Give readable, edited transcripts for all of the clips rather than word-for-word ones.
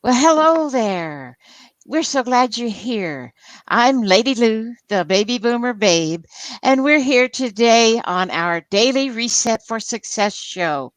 Well, hello there. We're so glad you're here. I'm Lady Lou, the baby boomer babe, and we're here today on our daily Reset for Success show.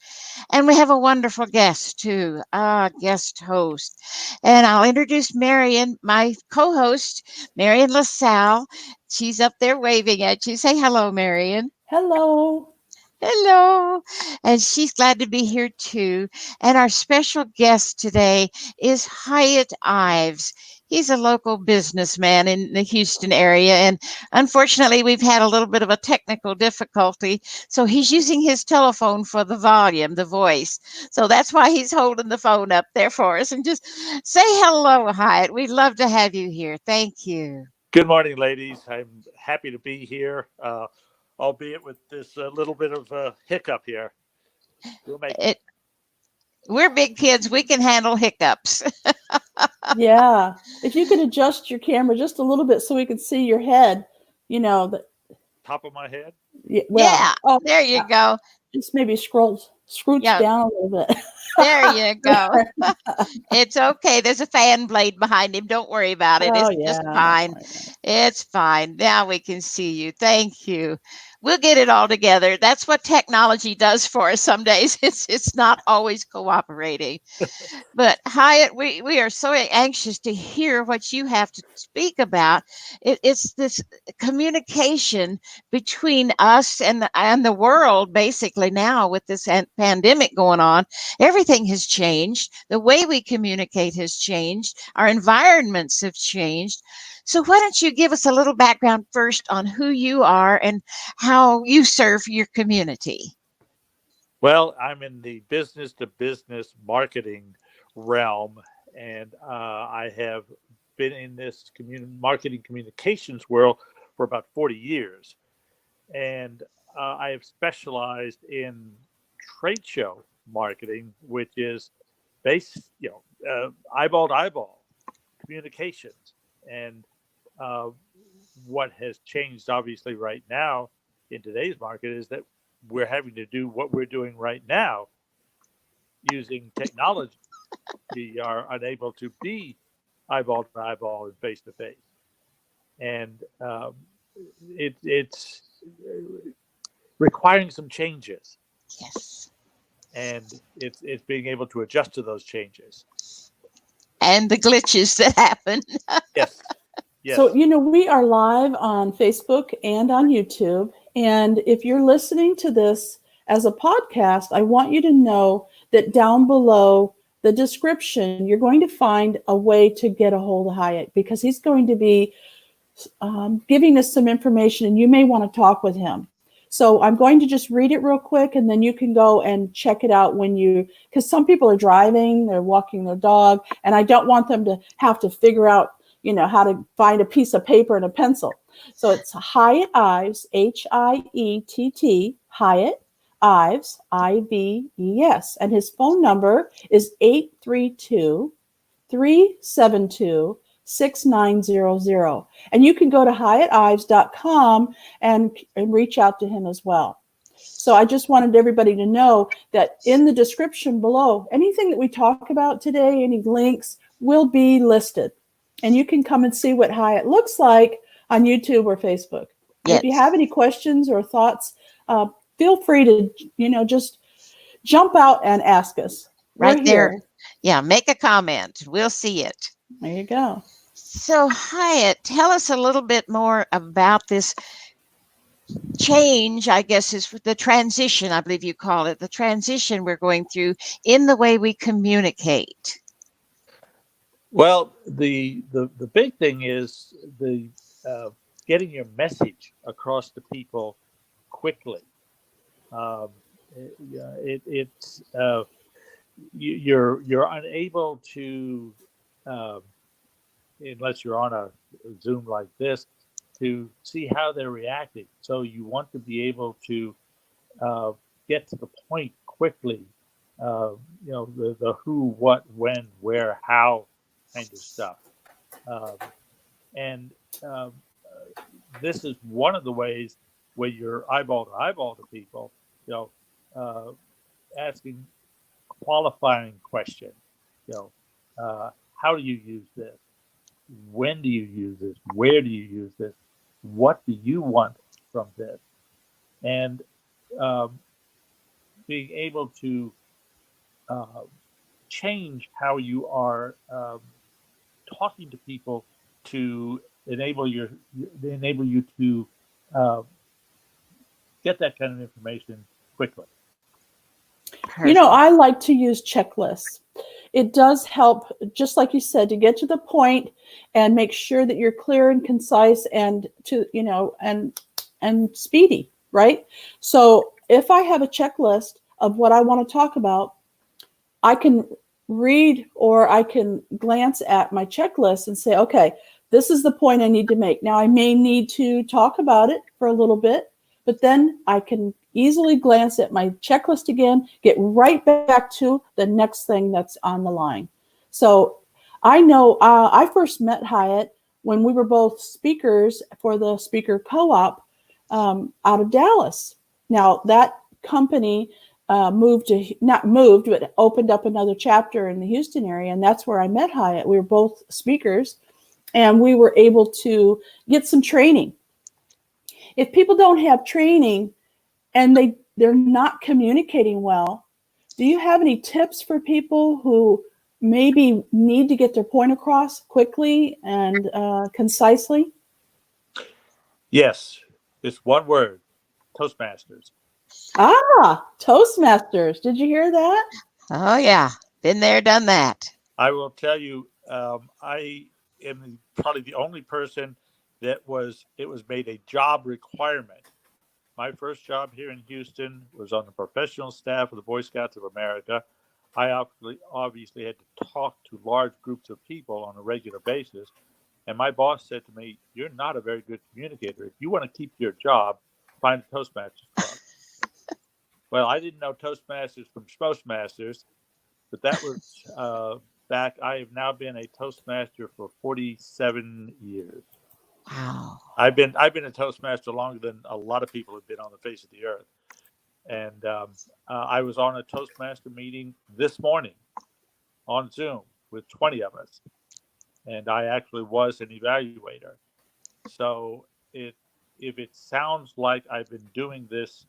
And we have a wonderful guest, too, a guest host. And I'll introduce Marion, my co host, Marion LaSalle. She's up there waving at you. Say hello, Marion. Hello. Hello. And she's glad to be here too. And our special guest today is Hiett Ives. He's a local businessman in the Houston area. And unfortunately, we've had a little bit of a technical difficulty. So he's using his telephone for the volume, the voice. So that's why he's holding the phone up there for us. And just say hello, Hiett. We'd love to have you here. Thank you. Good morning, ladies. I'm happy to be here, albeit with this little bit of hiccup here. We'll make it. It, we're big kids. We can handle hiccups. Yeah. If you could adjust your camera just a little bit so we could see your head, you know, that Top of my head. Yeah, oh, there you go. just maybe scrooch Yeah, down a little bit. there you go. It's okay. There's a fan blade behind him. Don't worry about it. Oh It's just yeah. fine. It's fine. Now we can see you. Thank you. We'll get it all together. That's what technology does for us some days. It's not always cooperating. But Hyatt, we are so anxious to hear what you have to speak about. It's this communication between us and the world, basically now with this pandemic going on. Everything has changed. The way we communicate has changed. Our environments have changed. So why don't you give us a little background first on who you are and how you serve your community? Well, I'm in the business to business marketing realm, and I have been in this marketing communications world for about 40 years. And I have specialized in trade show marketing, which is based, eyeball to eyeball communications. And uh, what has changed, obviously, right now in today's market is that we're having to do what we're doing right now using technology. We are unable to be eyeball to eyeball and face to face. And it's requiring some changes, Yes. and it's being able to adjust to those changes. And the glitches that happen. Yes, So, yes. we are live on Facebook and on YouTube. And if you're listening to this as a podcast, I want you to know that down below the description, you're going to find a way to get a hold of Hiett because he's going to be giving us some information and you may want to talk with him. So I'm going to just read it real quick and then you can go and check it out because some people are driving, they're walking their dog, and I don't want them to have to figure out, how to find a piece of paper and a pencil. So it's Hiett Ives, Hiett, Hiett Ives, Ives, and his phone number is 832-372-6900. And you can go to hiettives.com and reach out to him as well. So I just wanted everybody to know that in the description below, anything that we talk about today, any links will be listed. And you can come and see what Hiett looks like on YouTube or Facebook. And if you Yes. have any questions or thoughts, feel free to, just jump out and ask us. We're Right there. here. Yeah, make a comment. We'll see it. There you go. So, Hyatt, tell us a little bit more about this change, I guess is the transition, I believe you call it, the transition we're going through in the way we communicate. Well, the big thing is the getting your message across to people quickly. Um, it's you're unable to, um, unless you're on a Zoom like this, to see how they're reacting. So you want to be able to uh, get to the point quickly. The who, what, when, where, how kind of stuff. Um, and this is one of the ways when you're eyeball to people, you know, uh, asking qualifying questions. You know, How do you use this? When do you use this? Where do you use this? What do you want from this? And um, being able to uh, change how you are talking to people to enable you to uh, get that kind of information quickly. Perfect. I like to use checklists. It does help, just like you said, to get to the point and make sure that you're clear and concise and and speedy, right? So if I have a checklist of what I want to talk about, I can read or I can glance at my checklist and say, okay, this is the point I need to make. Now, I may need to talk about it for a little bit, but then I can easily glance at my checklist again, get right back to the next thing that's on the line. So I know I first met Hiett when we were both speakers for the Speaker Co-op out of Dallas. Now, that company moved to not moved, but opened up another chapter in the Houston area, and that's where I met Hiett. We were both speakers, and we were able to get some training. If people don't have training and they're not communicating well, do you have any tips for people who maybe need to get their point across quickly and concisely? Yes, it's one word: Toastmasters. Toastmasters. Did you hear that? Oh, yeah. Been there, done that. I will tell you, I am probably the only person it was made a job requirement. My first job here in Houston was on the professional staff of the Boy Scouts of America. I obviously had to talk to large groups of people on a regular basis. And my boss said to me, "You're not a very good communicator. If you want to keep your job, find a Toastmasters club." Well, I didn't know Toastmasters from Toastmasters, but that was back. I have now been a Toastmaster for 47 years. Wow. I've been a Toastmaster longer than a lot of people have been on the face of the earth. And I was on a Toastmaster meeting this morning on Zoom with 20 of us, and I actually was an evaluator. So if it sounds like I've been doing this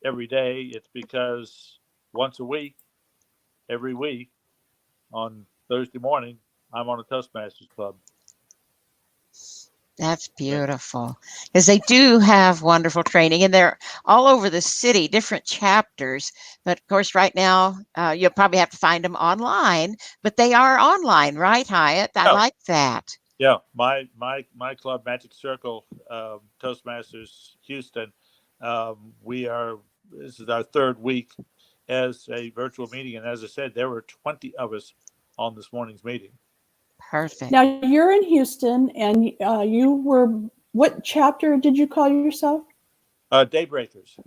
every day, it's because once a week, every week, on Thursday morning, I'm on a Toastmasters club. That's And beautiful because they do have wonderful training and they're all over the city, different chapters. But of course, right now, you'll probably have to find them online, but they are online, right, Hiett? I yeah, like that. yeah, my club, Magic Circle Toastmasters Houston, we are this is our third week as a virtual meeting, and as I said, there were 20 of us on this morning's meeting. Perfect. Now you're in Houston, and you were, what chapter did you call yourself? Daybreakers.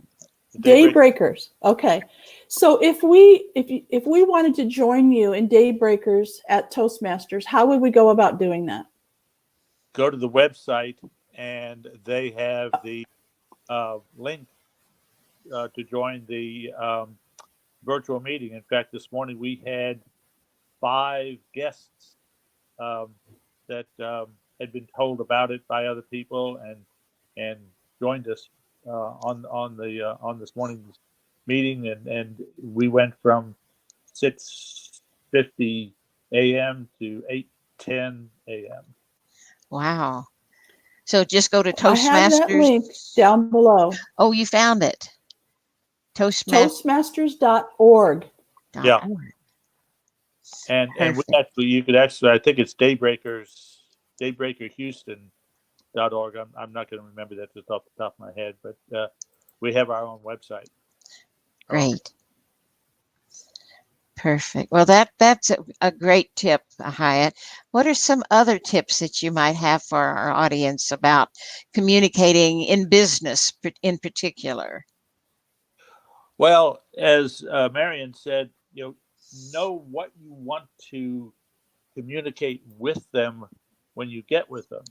Daybreakers. Okay. So if we wanted to join you in Daybreakers at Toastmasters, how would we go about doing that? Go to the website, and they have the link to join the virtual meeting. In fact, this morning we had 5 guests um, that had been told about it by other people and joined us on this morning's meeting, and we went from 6:50 a.m. to 8:10 a.m. Wow. So just go to I have that link Toastmasters. down below. Oh, you found it. Toastmasters.org. Yeah, Toastmasters.org. and we Perfect. actually you could actually I think it's daybreakerhouston.org. I'm not going to remember that just off the top of my head, but we have our own website. Great. Perfect. Well, that's a great tip, Hiett. What are some other tips that you might have for our audience about communicating in business in particular? Well, as Marion said, know what you want to communicate with them when you get with them,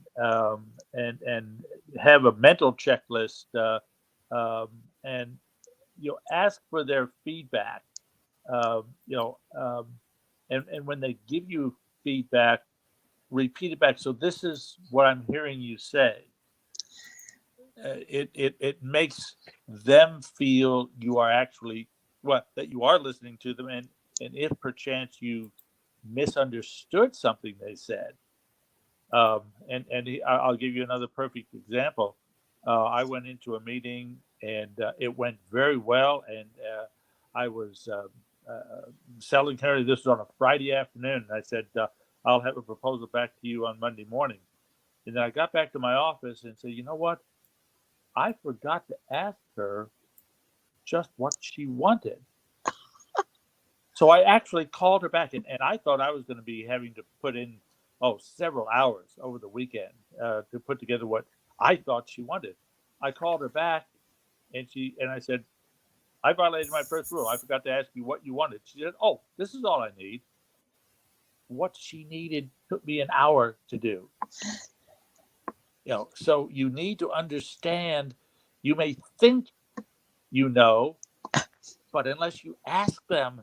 and have a mental checklist, and ask for their feedback. And when they give you feedback, repeat it back. So this is what I'm hearing you say. It makes them feel you are actually, well, that you are listening to them, and if perchance you misunderstood something they said, I'll give you another perfect example. I went into a meeting and it went very well, and I was selling her. This was on a Friday afternoon. And I said, I'll have a proposal back to you on Monday morning. And then I got back to my office and said, you know what? I forgot to ask her just what she wanted. So I actually called her back, and I thought I was going to be having to put in, several hours over the weekend to put together what I thought she wanted. I called her back, and I said, I violated my first rule. I forgot to ask you what you wanted. She said, oh, this is all I need. What she needed took me an hour to do. So you need to understand. You may think you know, but unless you ask them,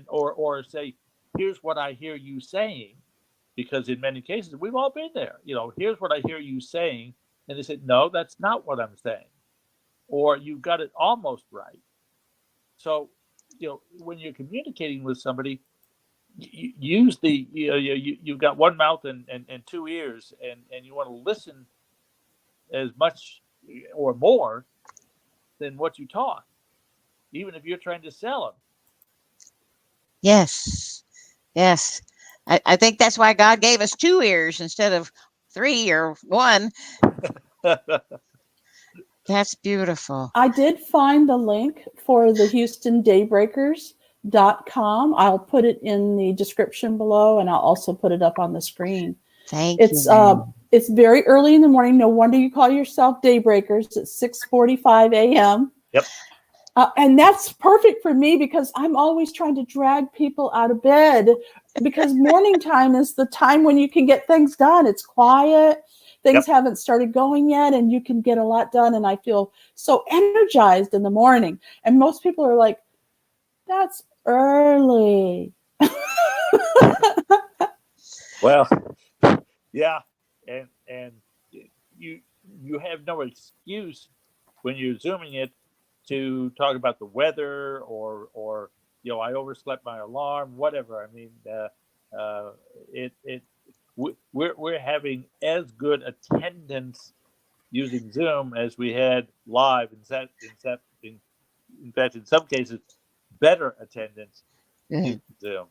or say, here's what I hear you saying, because in many cases we've all been there. Here's what I hear you saying, and they said, no, that's not what I'm saying, or you got it almost right. So when you're communicating with somebody, use you've got one mouth and two ears, and you want to listen as much or more than what you talk, even if you're trying to sell Yes. Yes. I think that's why God gave us 2 ears instead of 3 or 1. them. That's beautiful. I did find the link for the HoustonDaybreakers.com. I'll put it in the description below, and I'll also put it up on the screen. Thank It's you. it's very early in the morning. No wonder you call yourself Daybreakers. It's 6:45 a.m. Yep. And that's perfect for me because I'm always trying to drag people out of bed, because morning time is the time when you can get things done. It's quiet. Things Yep. haven't started going yet, and you can get a lot done. And I feel so energized in the morning. And most people are like, that's early. Well, yeah, and you you have no excuse when you're zooming it to talk about the weather, or I overslept my alarm, whatever. I mean, uh, it we're having as good attendance using Zoom as we had live, in fact, in some cases, better attendance Good. using Zoom.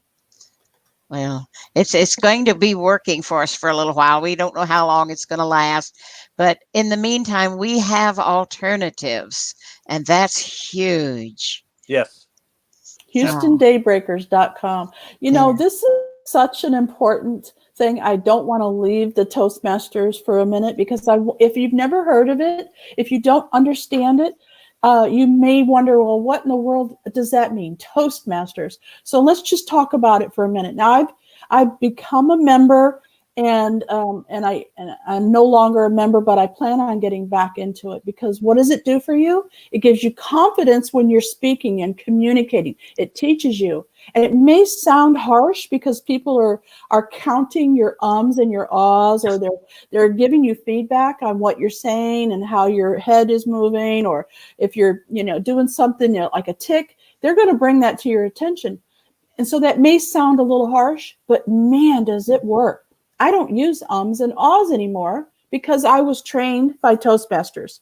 Well, it's going to be working for us for a little while. We don't know how long it's going to last, but in the meantime, we have alternatives, and that's huge. Yes. So HoustonDaybreakers.com. there. This is such an important thing. I don't want to leave the Toastmasters for a minute, because if you've never heard of it, if you don't understand it, you may wonder, well, what in the world does that mean, Toastmasters? So let's just talk about it for a minute. Now, I've become a member, and I'm no longer a member, but I plan on getting back into it, because what does it do for you? It gives you confidence when you're speaking and communicating. It teaches you. And it may sound harsh because people are counting your ums and your ahs, or they're giving you feedback on what you're saying and how your head is moving, or if you're doing something like a tick, they're going to bring that to your attention. And so that may sound a little harsh, but man, does it work. I don't use ums and ahs anymore because I was trained by Toastmasters.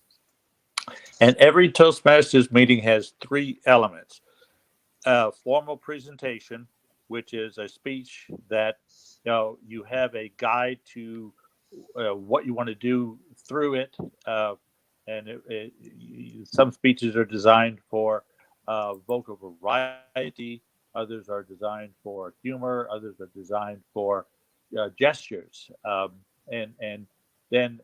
And every Toastmasters meeting has three elements: formal presentation, which is a speech that you have a guide to what you want to do through it, some speeches are designed for vocal variety, others are designed for humor, others are designed for gestures, and then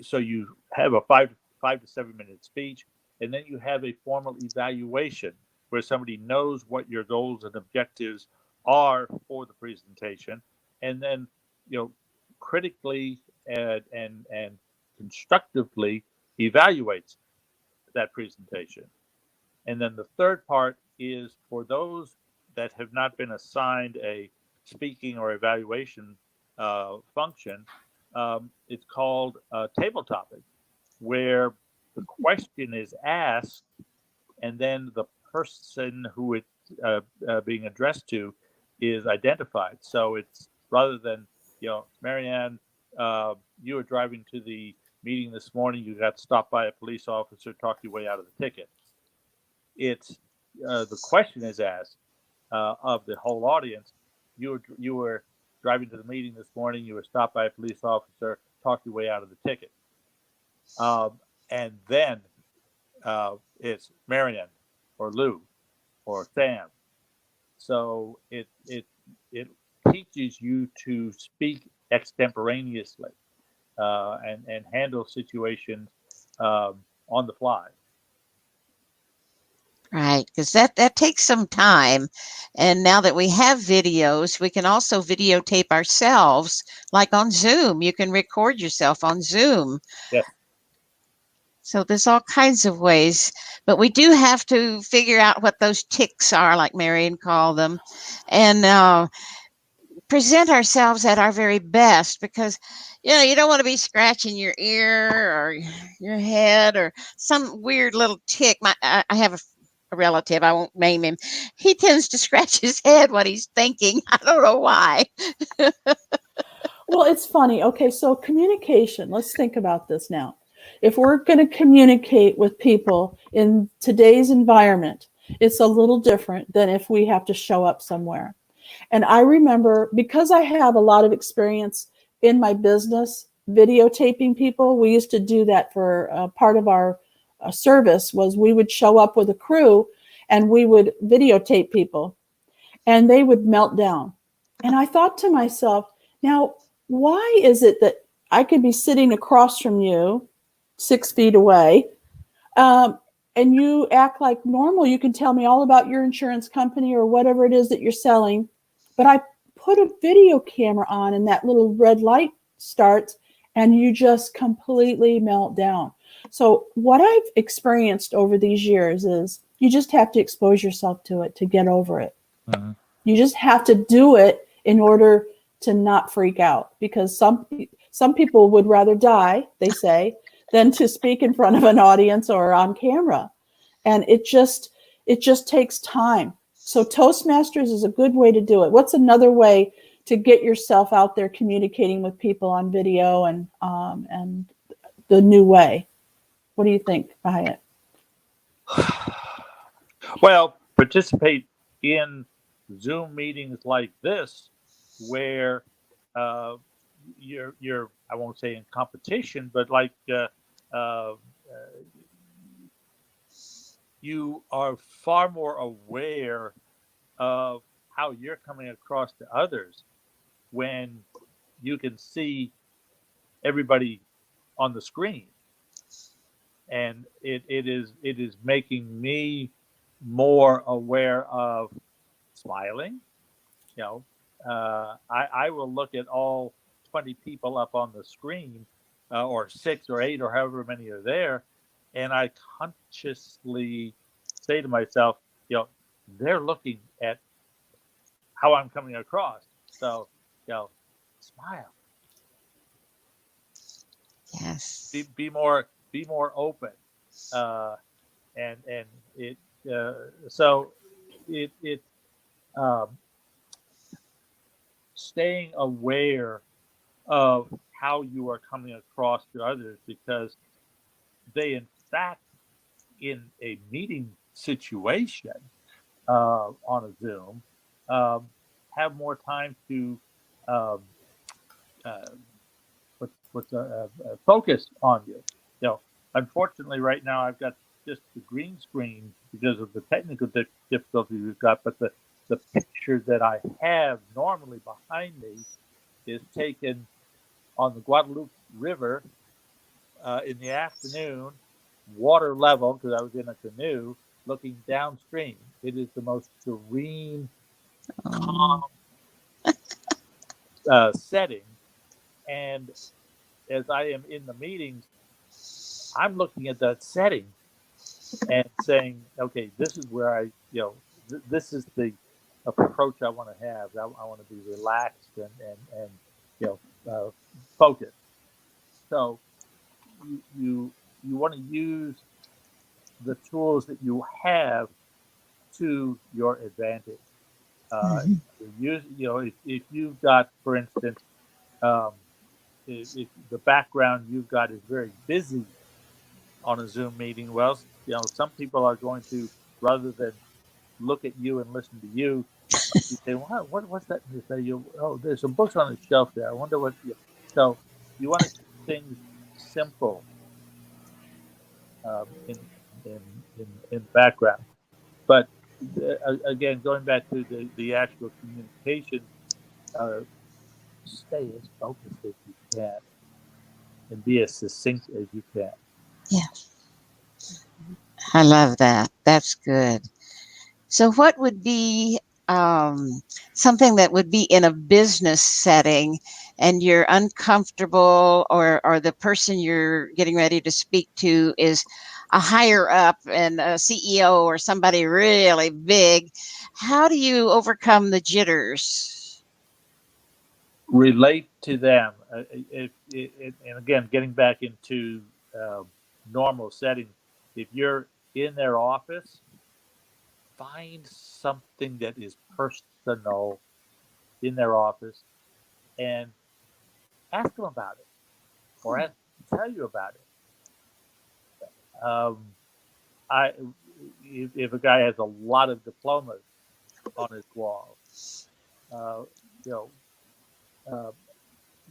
so you have a 5 to 7 minute speech, and then you have a formal evaluation where somebody knows what your goals and objectives are for the presentation, and then critically and constructively evaluates that presentation. And then the third part is for those that have not been assigned a speaking or evaluation function, it's called table topic, where the question is asked, and then the person who it's being addressed to is identified. So it's rather than, Marianne, you were driving to the meeting this morning, you got stopped by a police officer, talked your way out of the ticket. It's the question is asked of the whole audience. You were driving to the meeting this morning, you were stopped by a police officer, talked your way out of the ticket. And then it's Marion or Lou or Sam. So it teaches you to speak extemporaneously and handle situations on the fly. Right, because that takes some time. And now that we have videos, we can also videotape ourselves, like on Zoom. You can record yourself on Zoom. Yes. So there's all kinds of ways, but we do have to figure out what those ticks are, like Marion called them, and present ourselves at our very best, because you don't want to be scratching your ear or your head or some weird little tick. I have a relative, I won't name him. He tends to scratch his head when he's thinking. I don't know why. Well, it's funny. Okay, so communication, let's think about this now. If we're going to communicate with people in today's environment, it's a little different than if we have to show up somewhere. And I remember, because I have a lot of experience in my business videotaping people, we used to do that for part of our service. Was we would show up with a crew and we would videotape people, and they would melt down. And I thought to myself, now, why is it that I could be sitting across from you 6 feet away, and you act like normal? You can tell me all about your insurance company or whatever it is that you're selling, but I put a video camera on and that little red light starts and you just completely melt down. So what I've experienced over these years is you just have to expose yourself to it to get over it. Mm-hmm. You just have to do it in order to not freak out, because some people would rather die, they say, than to speak in front of an audience or on camera. And it just takes time. So Toastmasters is a good way to do it. What's another way to get yourself out there communicating with people on video and the new way? What do you think, Hiett? Well, participate in Zoom meetings like this, where you're I won't say in competition, but like you are far more aware of how you're coming across to others when you can see everybody on the screen. And it is making me more aware of smiling. I will look at all 20 people up on the screen, or 6 or 8 or however many are there, and I consciously say to myself, they're looking at how I'm coming across. So, smile. Yes. Be more open, and it so it staying aware of how you are coming across to others, because they, in fact, in a meeting situation on a Zoom, have more time to focus on you. Unfortunately, right now I've got just the green screen because of the technical difficulties we've got, but the picture that I have normally behind me is taken on the Guadalupe River in the afternoon, water level, because I was in a canoe, looking downstream. It is the most serene, calm setting. And as I am in the meetings, I'm looking at that setting and saying, okay, this is where this is the approach I want to have. I want to be relaxed and focused. So you want to use the tools that you have to your advantage. Uh, Mhm. use if you've got, for instance, um, if the background you've got is very busy on a Zoom meeting, well, some people are going to, rather than look at you and listen to you, you say, what's that? And they say, oh, there's some books on the shelf there. I wonder what. So you want to keep things simple in in background. But again, going back to the actual communication, uh, stay as focused as you can and be as succinct as you can. Yeah, I love that. That's good. So, what would be something that would be in a business setting and you're uncomfortable, or the person you're getting ready to speak to is a higher up and a CEO or somebody really big? How do you overcome the jitters? Relate to them. And again, getting back into normal settings, if you're in their office, find something that is personal in their office and ask them about it, or ask them to tell you about it. I if a guy has a lot of diplomas on his wall, uh, you know, uh,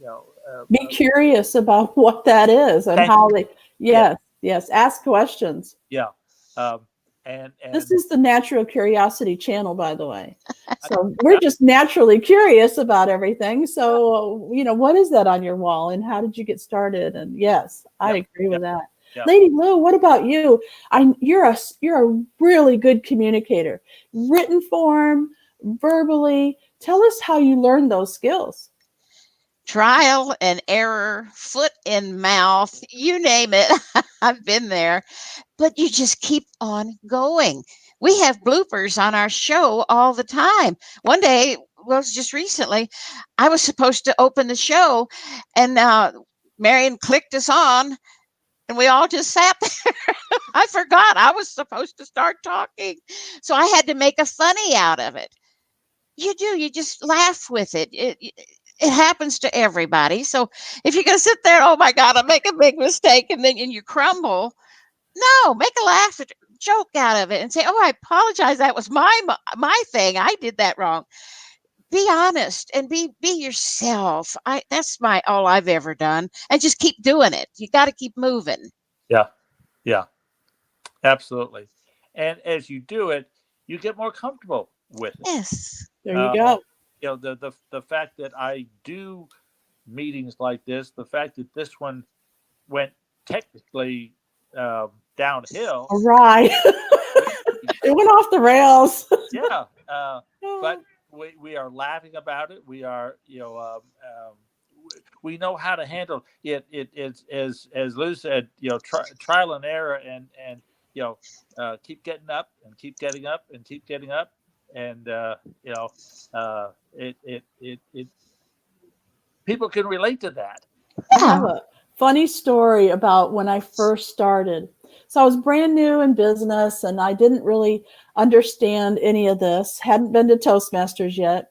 you know, Be curious about what that is and thank how you. they, Yeah, yes, yes, ask questions. yeah, um, This and is the Natural Curiosity channel, by the way. I, So we're just naturally curious about everything. So, what is that on your wall and how did you get started? And yes, I yeah, agree yeah, with that. yeah. Lady Lou, what about you? You're a really good communicator. Written form, verbally. Tell us how you learned those skills. Trial and error, foot in mouth, you name it. I've been there, but you just keep on going. We have bloopers on our show all the time. One day, well, it was just recently, I was supposed to open the show, and Marion clicked us on, and we all just sat there. I forgot I was supposed to start talking. So I had to make a funny out of it. You do, you just laugh with it. It happens to everybody. So if you're going to sit there, oh my God, I make a big mistake, and you crumble, no, make a laugh, joke out of it, and say, "Oh, I apologize. That was my thing. I did that wrong." Be honest and be yourself. I That's my all I've ever done, and just keep doing it. You got to keep moving. Yeah, yeah, absolutely. And as you do it, you get more comfortable with it. Yes. There you Uh, go. the fact that I do meetings like this, the fact that this one went technically downhill, All right. we, It went off the rails. yeah, but we are laughing about it. We are, we know how to handle it. It's as Lou said, trial and error, and keep getting up and keep getting up and keep getting up, and it people can relate to that. I have Yeah. a funny story about when I first started. So I was brand new in business and I didn't really understand any of this, hadn't been to Toastmasters yet.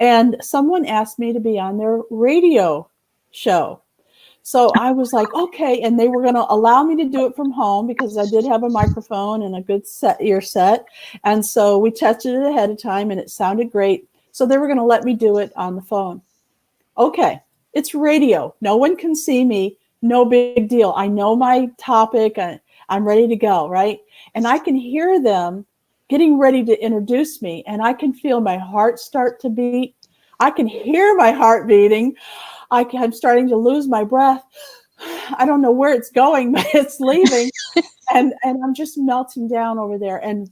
And someone asked me to be on their radio show. So I was like, okay. And they were going to allow me to do it from home because I did have a microphone and a good ear set. And so we tested it ahead of time and it sounded great. So they were going to let me do it on the phone. Okay, it's radio. No one can see me. No big deal. I know my topic. I'm ready to go, right? And I can hear them getting ready to introduce me, and I can feel my heart start to beat. I can hear my heart beating. I'm starting to lose my breath. I don't know where it's going, but it's leaving. And I'm just melting down over there. And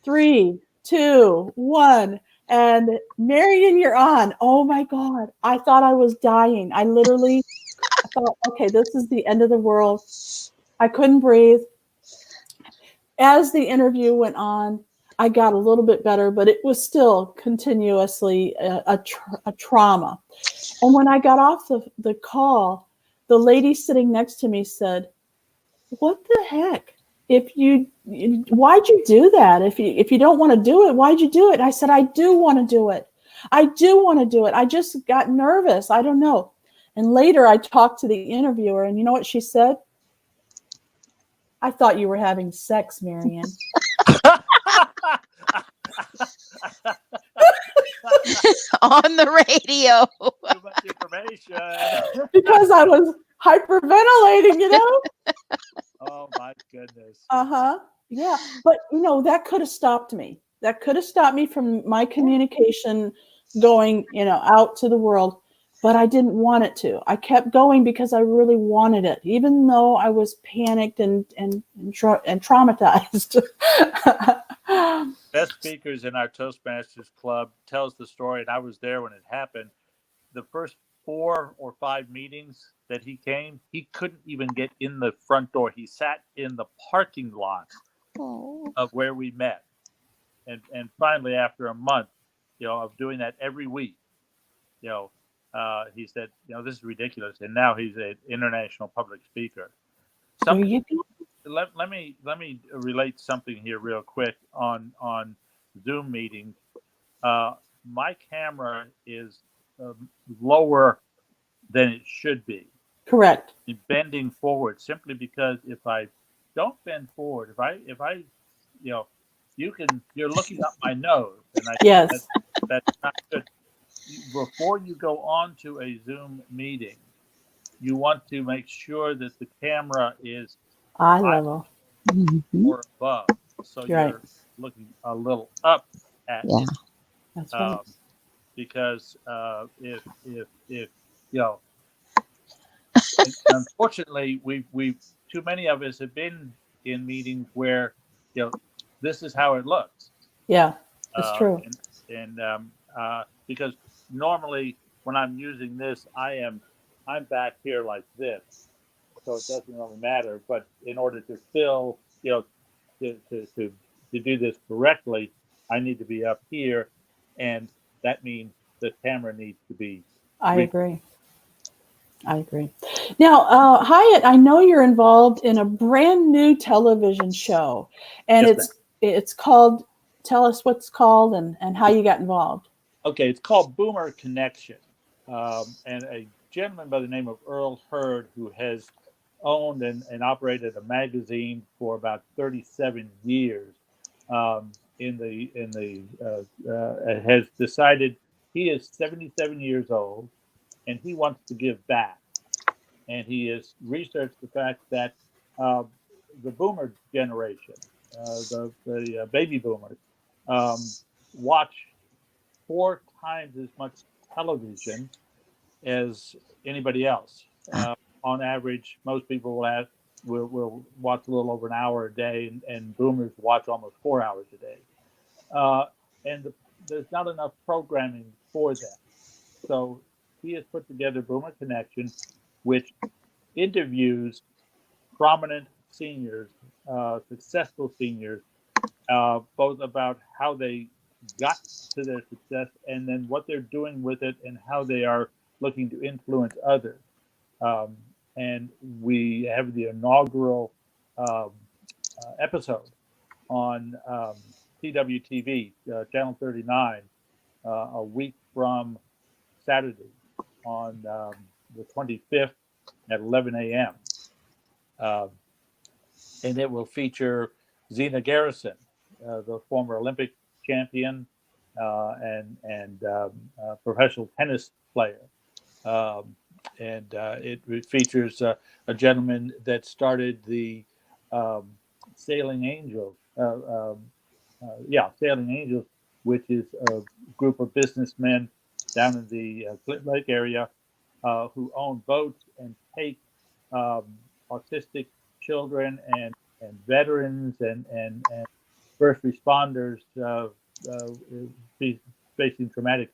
3, 2, 1. And Marion, you're on. Oh my God. I thought I was dying. I thought, okay, this is the end of the world. I couldn't breathe. As the interview went on, I got a little bit better, but it was still continuously a trauma. And when I got off the call, the lady sitting next to me said, "What the heck? Why'd you do that? If you don't want to do it, why'd you do it?" I said, "I do want to do it. I do want to do it. I just got nervous. I don't know." And later I talked to the interviewer, and you know what she said? "I thought you were having sex, Marianne." On the radio. Too much information. Because I was hyperventilating, you know? Oh my goodness. Uh-huh. Yeah. But that could have stopped me. That could have stopped me from my communication going, out to the world. But I didn't want it to. I kept going because I really wanted it, even though I was panicked and traumatized. Best speakers in our Toastmasters Club tells the story, and I was there when it happened. The first 4 or 5 meetings that he came, he couldn't even get in the front door. He sat in the parking lot of where we met. And finally, after a month, of doing that every week, he said, this is ridiculous. And now he's an international public speaker. There you go. Let me relate something here real quick on Zoom meetings. My camera is lower than it should be. Correct. Bending forward simply because if I don't bend forward, if I you're looking up my nose, and Yes. that's not good. Before you go on to a Zoom meeting, you want to make sure that the camera is eye level or above, so you're looking a little up at it. That's right. Because if unfortunately we've too many of us have been in meetings where this is how it looks. Yeah, it's true. And because normally when I'm using this, I'm back here like this, so it doesn't really matter. But in order to fill, to do this correctly, I need to be up here, and that means the camera needs to be. I agree. Now, Hiett, I know you're involved in a brand new television show, and Yes, it's called. Tell us what it's called and how you got involved. Okay, it's called Boomer Connection, and a gentleman by the name of Earl Hurd, who has owned and operated a magazine for about 37 years, has decided he is 77 years old and he wants to give back. And he has researched the fact that the boomer generation, the baby boomers, watch 4 times as much television as anybody else. On average, most people will watch a little over an hour a day, and boomers watch almost 4 hours a day. There's not enough programming for them. So he has put together Boomer Connection, which interviews prominent seniors, successful seniors, both about how they got to their success and then what they're doing with it and how they are looking to influence others. And we have the inaugural episode on TWTV, Channel 39, a week from Saturday on the 25th at 11 a.m. And it will feature Zena Garrison, the former Olympic champion and professional tennis player. It features a gentleman that started the Sailing Angels, Sailing Angels, which is a group of businessmen down in the Clinton Lake area who own boats and take autistic children and veterans and first responders facing traumatic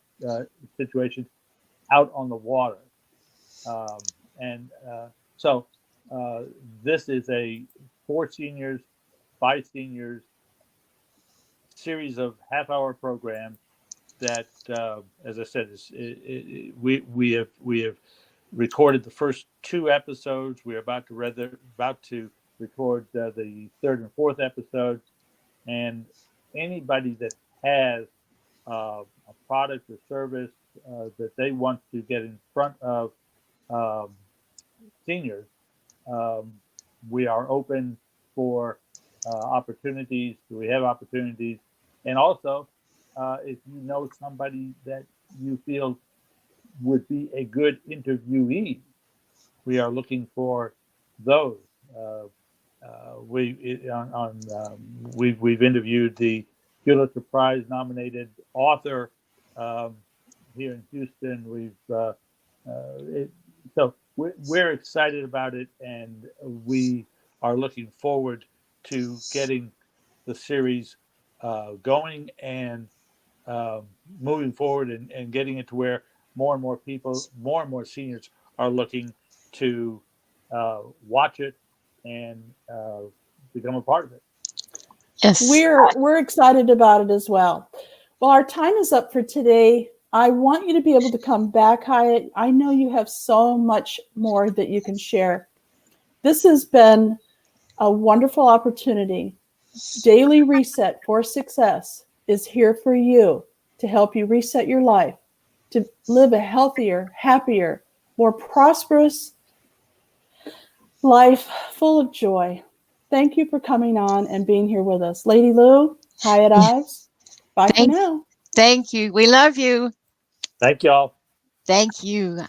situations out on the water. So this is a 4 seniors, 5 seniors, series of half-hour programs that, as I said, we have recorded the first two episodes. We're about to record the third and fourth episode. And anybody that has a product or service that they want to get in front of um, seniors, um, we are open for opportunities. We have opportunities, and also if you know somebody that you feel would be a good interviewee, we are looking for those. Uh, we've interviewed the Pulitzer Prize nominated author um, here in Houston. So we're excited about it, and we are looking forward to getting the series going and um, moving forward and getting it to where more and more people, more and more seniors are looking to watch it and become a part of it. Yes. We're excited about it as well. Well, our time is up for today. I want you to be able to come back, Hiett. I know you have so much more that you can share. This has been a wonderful opportunity. Daily Reset for Success is here for you to help you reset your life, to live a healthier, happier, more prosperous life full of joy. Thank you for coming on and being here with us. Lady Lou, Hiett Ives, bye for Thank, now. thank you. We love you. Thank y'all. Thank you.